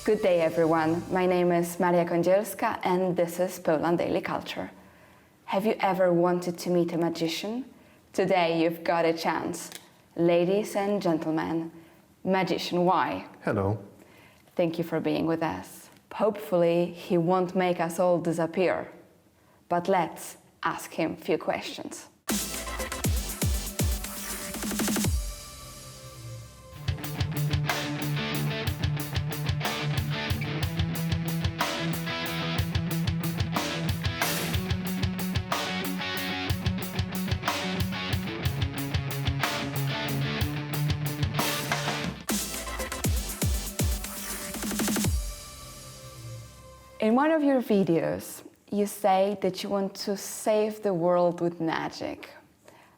Good day, everyone. My name is Maria Kądzielska, and this is Poland Daily Culture. Have you ever wanted to meet a magician? Today you've got a chance. Ladies and gentlemen, Magician Y. Hello. Thank you for being with us. Hopefully he won't make us all disappear. But let's ask him a few questions. In one of your videos, you say that you want to save the world with magic.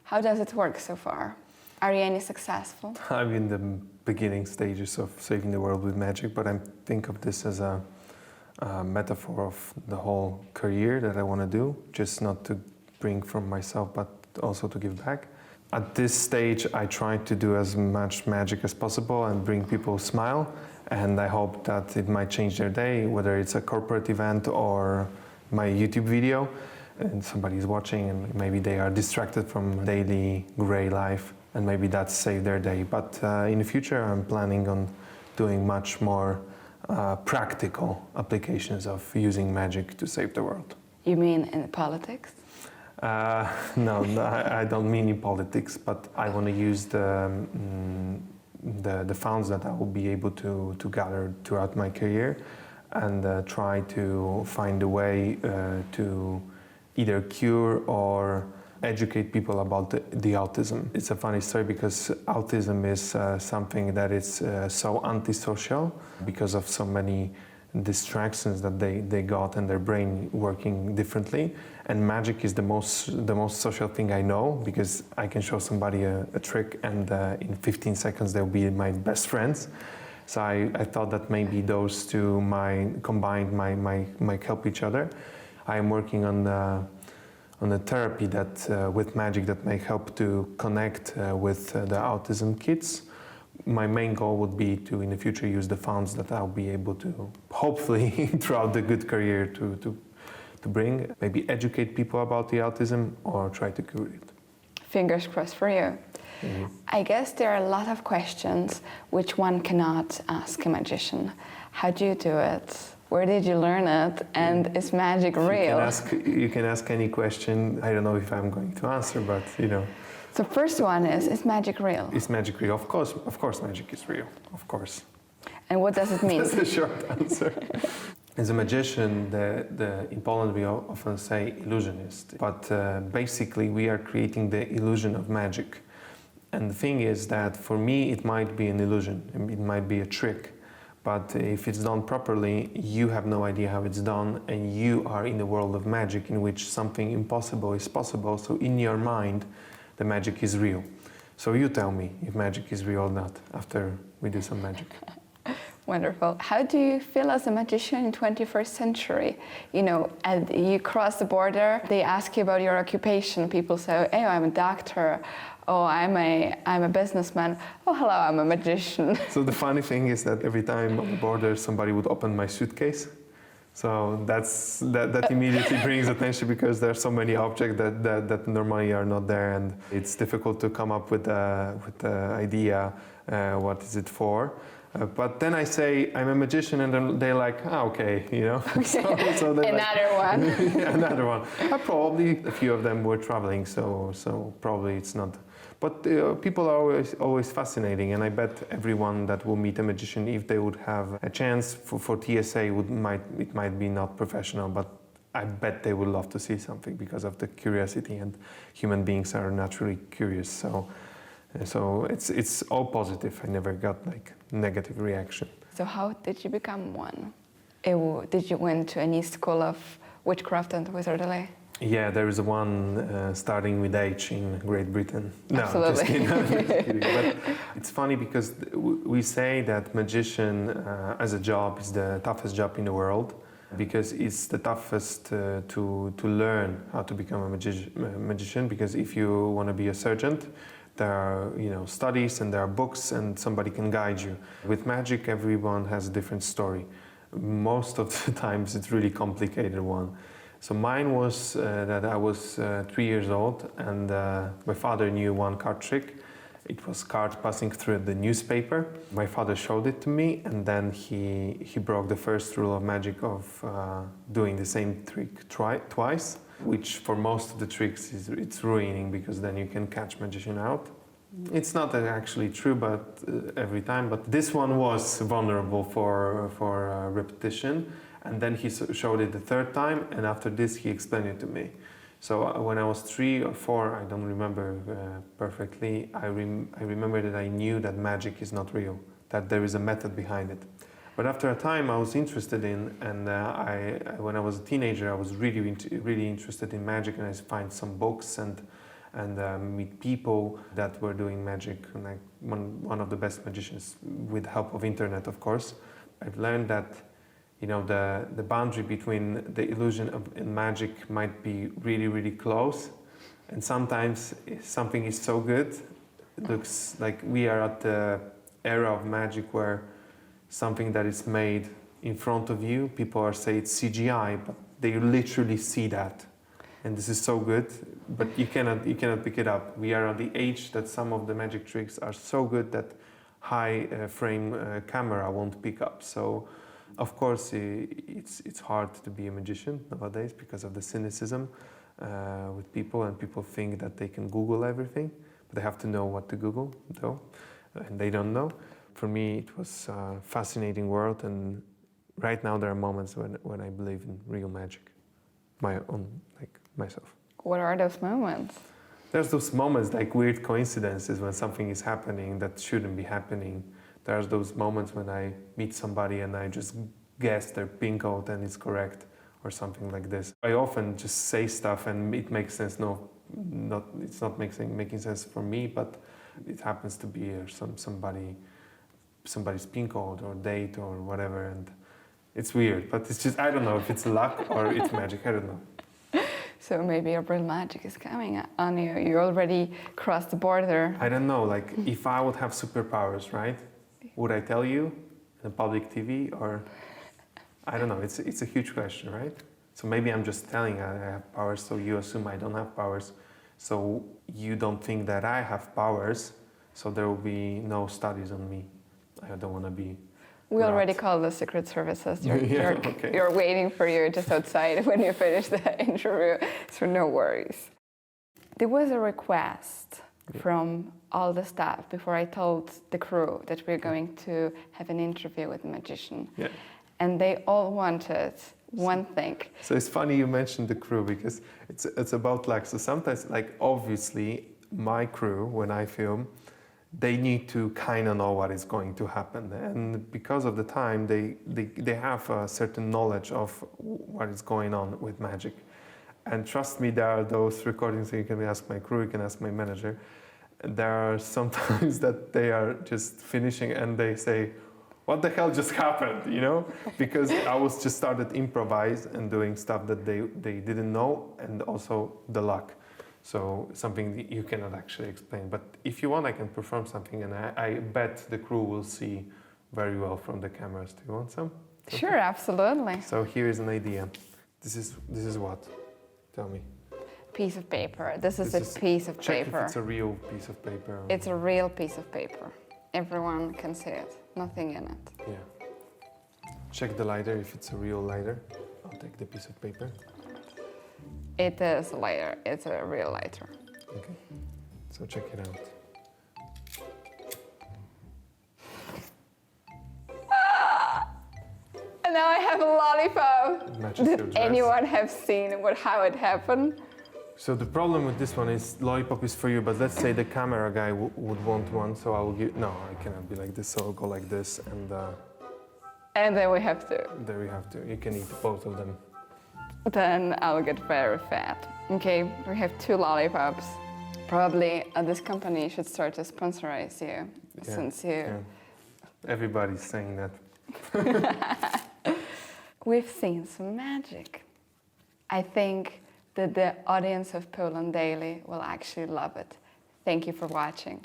How does it work so far? Are you any successful? I'm in the beginning stages of saving the world with magic, but I think of this as a metaphor of the whole career that I want to do, just not to bring from myself, but also to give back. At this stage, I try to do as much magic as possible and bring people a smile, and I hope that it might change their day, whether it's a corporate event or my YouTube video, and somebody's watching and maybe they are distracted from daily gray life, and maybe that saved their day. But in the future, I'm planning on doing much more practical applications of using magic to save the world. You mean in politics? No, I don't mean in politics, but I want to use the funds that I will be able to gather throughout my career and try to find a way to either cure or educate people about the autism. It's a funny story because autism is something that is so antisocial because of so many distractions that they got and their brain working differently, and magic is the most social thing I know, because I can show somebody a trick and in 15 seconds they'll be my best friends. So I thought that maybe those two combined might help each other. I am working on a therapy that with magic that may help to connect with the autism kids. My main goal would be to, in the future, use the funds that I'll be able to, hopefully, throughout the good career to bring, maybe educate people about the autism or try to cure it. Fingers crossed for you. Mm-hmm. I guess there are a lot of questions which one cannot ask a magician. How do you do it? Where did you learn it? And is magic real? You can ask any question. I don't know if I'm going to answer, but you know. The first one is magic real? Is magic real? Of course magic is real, of course. And what does it mean? That's the short answer. As a magician, in Poland we often say illusionist, but basically we are creating the illusion of magic. And the thing is that for me it might be an illusion, it might be a trick, but if it's done properly, you have no idea how it's done, and you are in the world of magic in which something impossible is possible, so in your mind the magic is real. So you tell me if magic is real or not after we do some magic. Wonderful. How do you feel as a magician in 21st century? You know, you cross the border, they ask you about your occupation. People say, oh, I'm a doctor. Oh, I'm a businessman. Oh, hello, I'm a magician. So the funny thing is that every time on the border somebody would open my suitcase. So that immediately brings attention because there are so many objects that normally are not there, and it's difficult to come up with the idea what is it for. But then I say I'm a magician, and then they're like, okay, you know. Okay. So another one. Yeah, another one. Probably a few of them were traveling, so probably it's not. But people are always fascinating, and I bet everyone that will meet a magician, if they would have a chance for TSA, it might be not professional, but I bet they would love to see something because of the curiosity, and human beings are naturally curious. So it's all positive. I never got like negative reaction. So how did you become one? Did you went to any school of witchcraft and wizardry? Yeah, there is one starting with H in Great Britain. No, absolutely. Just kidding. But it's funny because we say that magician as a job is the toughest job in the world, because it's the toughest to learn how to become a magician. Because if you want to be a surgeon, There are, studies and there are books and somebody can guide you. With magic, everyone has a different story. Most of the times it's really complicated one. So mine was that I was 3 years old and my father knew one card trick. It was cards passing through the newspaper. My father showed it to me and then he broke the first rule of magic of doing the same trick twice, which for most of the tricks it's ruining because then you can catch magician out. It's not actually true, but every time. But this one was vulnerable for repetition, and then he showed it the third time, and after this he explained it to me. So when I was 3 or 4, I don't remember perfectly. I remember that I knew that magic is not real, that there is a method behind it. But after a time, I was interested in, and when I was a teenager, I was really interested in magic, and I find some books and meet people that were doing magic, and like one of the best magicians with help of internet, of course. I've learned that the boundary between the illusion and magic might be really close, and sometimes if something is so good, it looks like we are at the era of magic where something that is made in front of you, people are saying it's CGI, but they literally see that. And this is so good, but you cannot pick it up. We are on the age that some of the magic tricks are so good that high frame camera won't pick up. So, of course, it's hard to be a magician nowadays because of the cynicism with people, and people think that they can Google everything, but they have to know what to Google, though, and they don't know. For me, it was a fascinating world, and right now there are moments when I believe in real magic, myself. What are those moments? There's those moments like weird coincidences when something is happening that shouldn't be happening. There's those moments when I meet somebody and I just guess their pin code and it's correct or something like this. I often just say stuff and it makes sense. It's not making sense for me, but it happens to be somebody's pin code or date or whatever, and it's weird. But it's just, I don't know if it's luck or it's magic. I don't know. So maybe your real magic is coming on you. You already crossed the border. I don't know, like if I would have superpowers, right? Would I tell you in public TV or, I don't know, it's a huge question, right? So maybe I'm just telling I have powers, so you assume I don't have powers. So you don't think that I have powers, so there will be no studies on me. I don't want to be. We already called the Secret Services. Okay. You're waiting for you just outside when you finish the interview, so no worries. There was a request from all the staff before I told the crew that we're going to have an interview with a magician. Yeah. And they all wanted one thing. So it's funny you mentioned the crew because it's about luck. So sometimes, like obviously, my crew, when I film, they need to kind of know what is going to happen, and because of the time they have a certain knowledge of what is going on with magic. And trust me, there are those recordings, you can ask my crew, you can ask my manager. There are sometimes that they are just finishing and they say, what the hell just happened, because I was just started improvise and doing stuff that they didn't know, and also the luck. So something that you cannot actually explain. But if you want, I can perform something, and I bet the crew will see very well from the cameras. Do you want some? Sure, absolutely. So here is an idea. This is what? Tell me. Piece of paper. This is a piece of check paper. If it's a real piece of paper. It's a real piece of paper. Everyone can see it. Nothing in it. Yeah. Check the lighter. If it's a real lighter, I'll take the piece of paper. It is a lighter. It's a real lighter. Okay. So check it out. And now I have a lollipop. Matches your Did dress. anyone have seen how it happened? So the problem with this one is lollipop is for you, but let's say the camera guy would want one, so I will give. No, I cannot be like this, so I'll go like this, and. And then we have to. There we have to. You can eat both of them. Then I'll get very fat. Okay, we have 2 lollipops. Probably this company should start to sponsorize you, since you. Yeah. Everybody's saying that. We've seen some magic. I think that the audience of Poland Daily will actually love it. Thank you for watching.